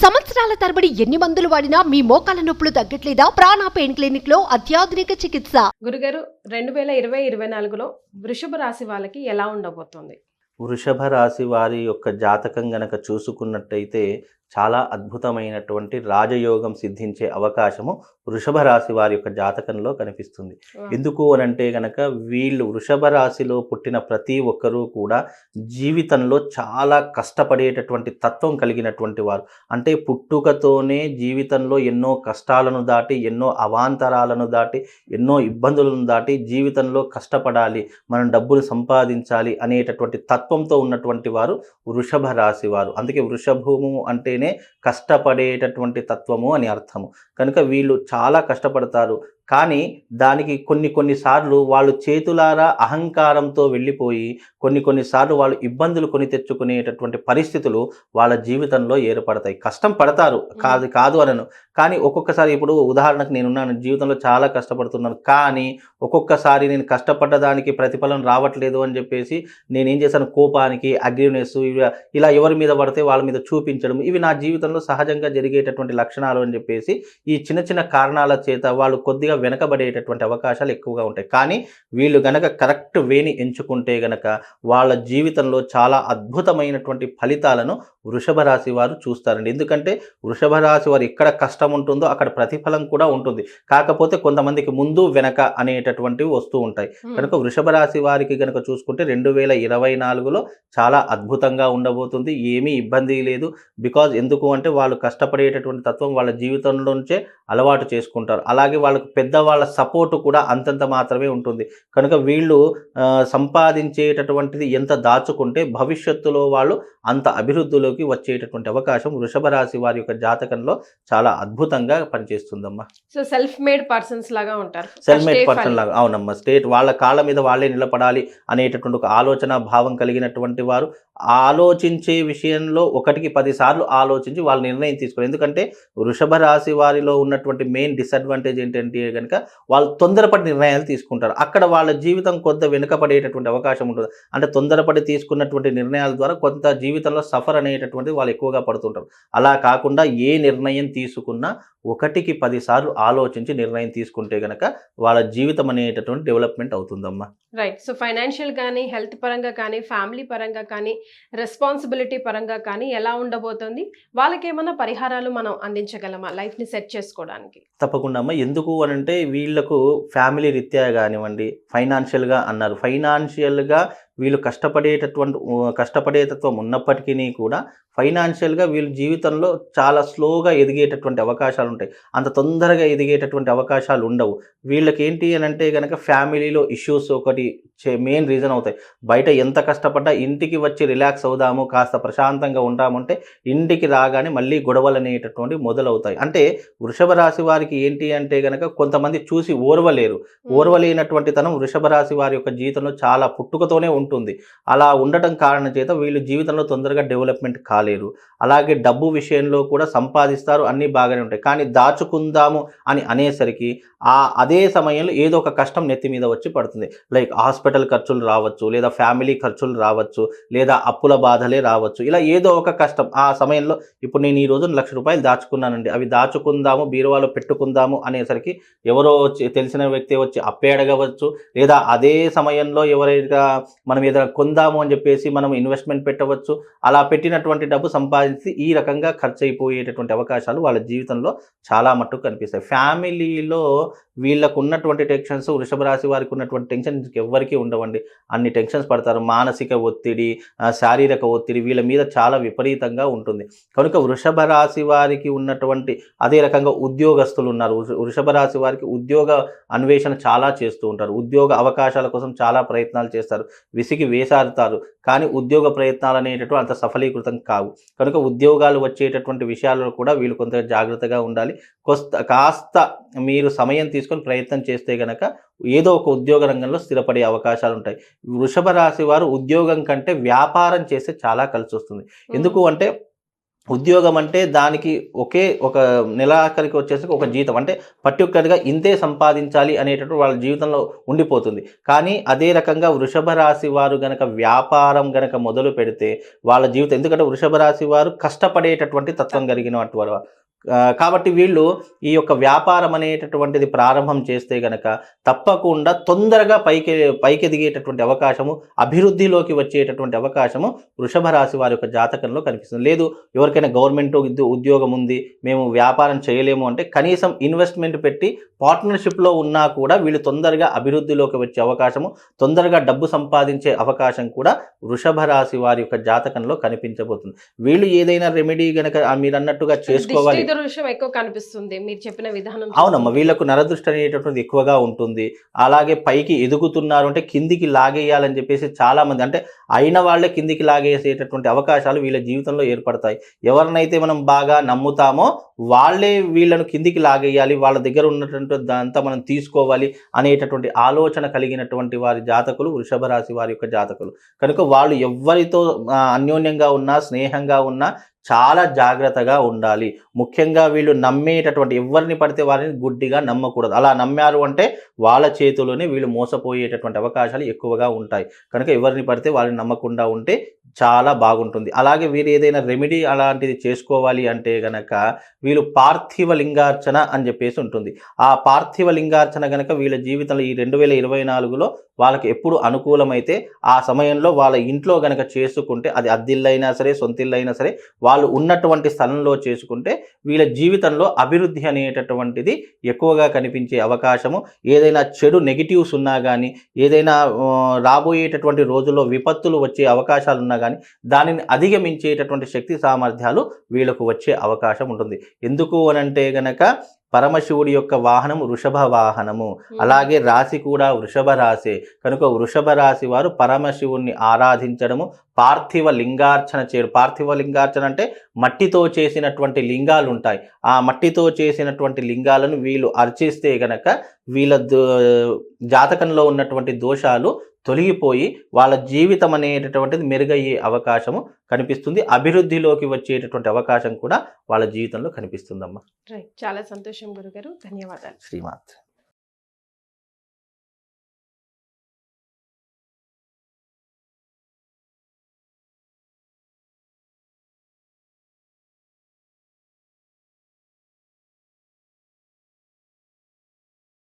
సంవత్సరాల తరబడి ఎన్ని మందులు వాడినా మీ మోకాల నొప్పులు తగ్గట్లేదా? ప్రాణ పెయిన్ క్లినిక్ లో అత్యాధునిక చికిత్స. గురుగారు 2020-24లో వృషభ రాశి వాళ్ళకి ఎలా ఉండబోతోంది? వృషభ రాశి వారి యొక్క జాతకం గనక చూసుకున్నట్టయితే చాలా అద్భుతమైనటువంటి రాజయోగం సిద్ధించే అవకాశము వృషభ రాశి వారి యొక్క జాతకంలో కనిపిస్తుంది. ఎందుకు అనంటే గనక వీళ్ళు వృషభ రాశిలో పుట్టిన ప్రతి ఒక్కరూ కూడా జీవితంలో చాలా కష్టపడేటటువంటి తత్వం కలిగినటువంటి వారు. అంటే పుట్టుకతోనే జీవితంలో ఎన్నో కష్టాలను దాటి, ఎన్నో అవాంతరాలను దాటి, ఎన్నో ఇబ్బందులను దాటి జీవితంలో కష్టపడాలి, మనం డబ్బులు సంపాదించాలి అనేటటువంటి తత్వంతో ఉన్నటువంటి వారు వృషభ రాశి వారు. అందుకే వృషభము అంటేనే కష్టపడేటటువంటి తత్వము అని అర్థము. కనుక వీళ్ళు చాలా కష్టపడతారు. కానీ దానికి కొన్నిసార్లు వాళ్ళు చేతులారా అహంకారంతో వెళ్ళిపోయి కొన్నిసార్లు వాళ్ళు ఇబ్బందులు కొని తెచ్చుకునేటటువంటి పరిస్థితులు వాళ్ళ జీవితంలో ఏర్పడతాయి. కష్టం పడతారు, కాదు అనను. కానీ ఒక్కొక్కసారి ఇప్పుడు ఉదాహరణకు నేనున్నాను, జీవితంలో చాలా కష్టపడుతున్నాను, కానీ ఒక్కొక్కసారి నేను కష్టపడ్డదానికి ప్రతిఫలం రావట్లేదు అని చెప్పేసి నేనేం చేశాను, కోపానికి, అగ్రెసివ్నెస్, ఇలా ఎవరి మీద పడితే వాళ్ళ మీద చూపించడం, ఇవి నా జీవితంలో సహజంగా జరిగేటటువంటి లక్షణాలు అని చెప్పేసి ఈ చిన్న చిన్న కారణాల చేత వాళ్ళు కొద్దిగా వెనకబడేటటువంటి అవకాశాలు ఎక్కువగా ఉంటాయి. కానీ వీళ్ళు గనక కరెక్ట్ వేని ఎంచుకుంటే గనక వాళ్ళ జీవితంలో చాలా అద్భుతమైనటువంటి ఫలితాలను వృషభ రాశి వారు చూస్తారండి. ఎందుకంటే వృషభ రాశి వారు ఎక్కడ కష్టం ఉంటుందో అక్కడ ప్రతిఫలం కూడా ఉంటుంది. కాకపోతే కొంతమందికి ముందు వెనక అనేటటువంటివి వస్తూ ఉంటాయి. కనుక వృషభ రాశి వారికి గనక చూసుకుంటే 2024లో చాలా అద్భుతంగా ఉండబోతుంది. ఏమీ ఇబ్బంది లేదు. బికాజ్ ఎందుకు అంటే వాళ్ళు కష్టపడేటటువంటి తత్వం వాళ్ళ జీవితంలోంచే అలవాటు చేసుకుంటారు. అలాగే వాళ్ళకు పెద్దవాళ్ళ సపోర్టు కూడా అంతంత మాత్రమే ఉంటుంది. కనుక వీళ్ళు సంపాదించేటటువంటిది ఎంత దాచుకుంటే భవిష్యత్తులో వాళ్ళు అంత అభివృద్ధిలోకి వచ్చేటటువంటి అవకాశం వృషభ రాశి వారి యొక్క జాతకంలో చాలా అద్భుతంగా పనిచేస్తుందమ్మా. సో సెల్ఫ్ మేడ్ పర్సన్స్ లాగా ఉంటారు. సెల్ఫ్ మేడ్ పర్సన్ లాగా, అవునమ్మా. వాళ్ళ కాళ్ళ మీద వాళ్ళే నిలబడాలి అనేటటువంటి ఒక ఆలోచన భావం కలిగినటువంటి వారు ఆలోచించే విషయంలో 1కి 10 సార్లు ఆలోచించి వాళ్ళ నిర్ణయం తీసుకోవాలి. ఎందుకంటే వృషభ రాశి వారిలో ఉన్నటువంటి మెయిన్ డిసడ్వాంటేజ్ ఏంటంటే కనుక వాళ్ళు తొందరపడి నిర్ణయాలు తీసుకుంటారు. అక్కడ వాళ్ళ జీవితం కొంత వెనుకపడేటటువంటి అవకాశం ఉంటుంది. అంటే తొందరపడి తీసుకున్నటువంటి నిర్ణయాల ద్వారా కొంత జీవితంలో సఫర్ అనేటటువంటిది వాళ్ళు ఎక్కువగా పడుతుంటారు. అలా కాకుండా ఏ నిర్ణయం తీసుకున్నా 1కి 10 సార్లు ఆలోచించి నిర్ణయం తీసుకుంటే కనుక వాళ్ళ జీవితం అనేటటువంటి డెవలప్మెంట్ అవుతుందమ్మా. రైట్. సో ఫైనాన్షియల్ కానీ, హెల్త్ పరంగా కానీ, ఫ్యామిలీ పరంగా కానీ, రెస్పాన్సిబిలిటీ పరంగా కానీ ఎలా ఉండబోతుంది? వాళ్ళకి ఏమైనా పరిహారాలు మనం అందించగలమా లైఫ్ని సెట్ చేసుకోవడానికి? తప్పకుండా అమ్మ. ఎందుకు అనంటే వీళ్ళకు ఫ్యామిలీ రీత్యా కానివ్వండి, ఫైనాన్షియల్గా అన్నారు, ఫైనాన్షియల్గా వీళ్ళు కష్టపడేతత్వం ఉన్నప్పటికీ కూడా ఫైనాన్షియల్గా వీళ్ళు జీవితంలో చాలా స్లోగా ఎదిగేటటువంటి అవకాశాలు ఉంటాయి. అంత తొందరగా ఎదిగేటటువంటి అవకాశాలు ఉండవు. వీళ్ళకి ఏంటి అని అంటే కనుక ఫ్యామిలీలో ఇష్యూస్ ఒకటి మెయిన్ రీజన్ అవుతాయి. బయట ఎంత కష్టపడ్డా ఇంటికి వచ్చి రిలాక్స్ అవుదాము, కాస్త ప్రశాంతంగా ఉంటామంటే ఇంటికి రాగానే మళ్ళీ గొడవలు అనేటటువంటి మొదలవుతాయి. అంటే వృషభ రాశి వారికి ఏంటి అంటే కనుక కొంతమంది చూసి ఓర్వలేనటువంటి తనం వృషభ రాశి వారి యొక్క జీవితంలో చాలా పుట్టుకతోనే ఉంటుంది. అలా ఉండటం కారణం చేత వీళ్ళు జీవితంలో తొందరగా డెవలప్మెంట్ కాలేరు. అలాగే డబ్బు విషయంలో కూడా సంపాదిస్తారు, అన్నీ బాగానే ఉంటాయి. కానీ దాచుకుందాము అని అనేసరికి అదే సమయంలో ఏదో ఒక కష్టం నెత్తి మీద వచ్చి పడుతుంది. లైక్ హాస్పిటల్ ఖర్చులు రావచ్చు, లేదా ఫ్యామిలీ ఖర్చులు రావచ్చు, లేదా అప్పుల బాధలే రావచ్చు. ఇలా ఏదో ఒక కష్టం ఆ సమయంలో, ఇప్పుడు నేను ఈ రోజు 1,00,000 రూపాయలు దాచుకున్నానండి, అవి దాచుకుందాము, బీరువాలో పెట్టుకుందాము అనేసరికి ఎవరో వచ్చి, తెలిసిన వ్యక్తి వచ్చి అప్పే అడగవచ్చు, లేదా అదే సమయంలో ఎవరైనా మనం ఏదైనా కొందాము అని చెప్పేసి మనం ఇన్వెస్ట్మెంట్ పెట్టవచ్చు. అలా పెట్టినటువంటి డబ్బు సంపాదించి ఈ రకంగా ఖర్చు అయిపోయేటటువంటి అవకాశాలు వాళ్ళ జీవితంలో చాలా మట్టుకు కనిపిస్తాయి. ఫ్యామిలీలో వీళ్ళకు ఉన్నటువంటి టెన్షన్స్, వృషభ రాశి వారికి ఉన్నటువంటి టెన్షన్స్ ఎవరికీ ఉండవండి. అన్ని టెన్షన్స్ పడతారు. మానసిక ఒత్తిడి, శారీరక ఒత్తిడి వీళ్ళ మీద చాలా విపరీతంగా ఉంటుంది. కనుక వృషభ రాశి వారికి ఉన్నటువంటి, అదే రకంగా ఉద్యోగస్తులు ఉన్నారు, వృషభ రాశి వారికి ఉద్యోగ అన్వేషణ చాలా చేస్తూ ఉంటారు. ఉద్యోగ అవకాశాల కోసం చాలా ప్రయత్నాలు చేస్తారు, విసిగి వేసారుతారు. కానీ ఉద్యోగ ప్రయత్నాలు అనేటటువంటి అంత సఫలీకృతం కావు. కనుక ఉద్యోగాలు వచ్చేటటువంటి విషయాల్లో కూడా వీళ్ళు కొంత జాగ్రత్తగా ఉండాలి. కాస్త మీరు సమయం తీసుకొని ప్రయత్నం చేస్తే గనక ఏదో ఒక ఉద్యోగ రంగంలో స్థిరపడే అవకాశాలు ఉంటాయి. వృషభ రాశి వారు ఉద్యోగం కంటే వ్యాపారం చేస్తే చాలా కలిసి వస్తుంది. ఎందుకు అంటే ఉద్యోగం అంటే దానికి ఒక నెలాఖరికి వచ్చేసరికి ఒక జీతం అంటే పర్టికులర్గా ఇంతే సంపాదించాలి అనేటటువంటి వాళ్ళ జీవితంలో ఉండిపోతుంది. కానీ అదే రకంగా వృషభ రాశి వారు గనక వ్యాపారం గనక మొదలు పెడితే వాళ్ళ జీవితం, ఎందుకంటే వృషభ రాశి వారు కష్టపడేటటువంటి తత్వం కలిగినటువంటి వారు కాబట్టి వీళ్ళు ఈ యొక్క వ్యాపారం అనేటటువంటిది ప్రారంభం చేస్తే గనక తప్పకుండా తొందరగా పైకి ఎదిగేటటువంటి అవకాశము, అభివృద్ధిలోకి వచ్చేటటువంటి అవకాశము వృషభ రాశి వారి యొక్క జాతకంలో కనిపిస్తుంది. లేదు ఎవరికైనా గవర్నమెంట్ ఉద్యోగం ఉంది, మేము వ్యాపారం చేయలేము అంటే కనీసం ఇన్వెస్ట్మెంట్ పెట్టి పార్ట్నర్షిప్లో ఉన్నా కూడా వీళ్ళు తొందరగా అభివృద్ధిలోకి వచ్చే అవకాశము, తొందరగా డబ్బు సంపాదించే అవకాశం కూడా వృషభ రాశి వారి యొక్క జాతకంలో కనిపించబోతుంది. వీళ్ళు ఏదైనా రెమెడీ గనక మీరు అన్నట్టుగా చేసుకోవాలి. దృశ్యం ఎక్కువ కనిపిస్తుంది మీరు చెప్పిన విధానం. అవునమ్మా, వీళ్ళకు నరదృష్టి అనేటటువంటిది ఎక్కువగా ఉంటుంది. అలాగే పైకి ఎదుగుతున్నారు అంటే కిందికి లాగేయాలని చెప్పేసి చాలా మంది, అంటే అయిన వాళ్ళే కిందికి లాగేసేటటువంటి అవకాశాలు వీళ్ళ జీవితంలో ఏర్పడతాయి. ఎవరినైతే మనం బాగా నమ్ముతామో వాళ్ళే వీళ్ళను కిందికి లాగేయాలి, వాళ్ళ దగ్గర ఉన్నటువంటి దాంతా మనం తీసుకోవాలి అనేటటువంటి ఆలోచన కలిగినటువంటి వారి జాతకులు వృషభ రాశి వారి యొక్క జాతకులు. కనుక వాళ్ళు ఎవరితో అన్యోన్యంగా ఉన్నా, స్నేహంగా ఉన్నా చాలా జాగ్రత్తగా ఉండాలి. ముఖ్యంగా వీళ్ళు నమ్మేటటువంటి ఎవరిని పడితే వారిని గుడ్డిగా నమ్మకూడదు. అలా నమ్మారు అంటే వాళ్ళ చేతిలోనే వీళ్ళు మోసపోయేటటువంటి అవకాశాలు ఎక్కువగా ఉంటాయి. కనుక ఎవరిని పడితే వాళ్ళని నమ్మకుండా ఉంటే చాలా బాగుంటుంది. అలాగే వీరు ఏదైనా రెమెడీ అలాంటిది చేసుకోవాలి అంటే గనక వీళ్ళు పార్థివ లింగార్చన అని చెప్పేసి ఉంటుంది. ఆ పార్థివ లింగార్చన గనక వీళ్ళ జీవితంలో ఈ 2024లో వాళ్ళకి ఎప్పుడు అనుకూలమైతే ఆ సమయంలో వాళ్ళ ఇంట్లో గనక చేసుకుంటే, అది అద్దిల్లైనా సరే సొంతిల్లైనా సరే, వాళ్ళు ఉన్నటువంటి స్థలంలో చేసుకుంటే వీళ్ళ జీవితంలో అభివృద్ధి అనేటటువంటిది ఎక్కువగా కనిపించే అవకాశము, ఏదైనా చెడు నెగిటివ్స్ ఉన్నా కానీ, ఏదైనా రాబోయేటటువంటి రోజుల్లో విపత్తులు వచ్చే అవకాశాలు ఉన్నా కానీ దానిని అధిగమించేటటువంటి శక్తి సామర్థ్యాలు వీళ్ళకు వచ్చే అవకాశం ఉంటుంది. ఎందుకు అనంటే గనక పరమశివుడి యొక్క వాహనం వృషభ వాహనము, అలాగే రాశి కూడా వృషభ రాశి. కనుక వృషభ రాశి వారు పరమశివుణ్ణి ఆరాధించడము, పార్థివ లింగార్చన చేయడం. పార్థివ లింగార్చన అంటే మట్టితో చేసినటువంటి లింగాలు ఉంటాయి. ఆ మట్టితో చేసినటువంటి లింగాలను వీళ్ళు అర్చిస్తే గనక వీళ్ళ జాతకంలో ఉన్నటువంటి దోషాలు తొలగిపోయి వాళ్ళ జీవితం అనేటటువంటిది మెరుగయ్యే అవకాశము కనిపిస్తుంది. అభివృద్ధిలోకి వచ్చేటటువంటి అవకాశం కూడా వాళ్ళ జీవితంలో కనిపిస్తుందమ్మా. రైట్, చాలా సంతోషం గురుగారు, ధన్యవాదాలు. శ్రీమాత్.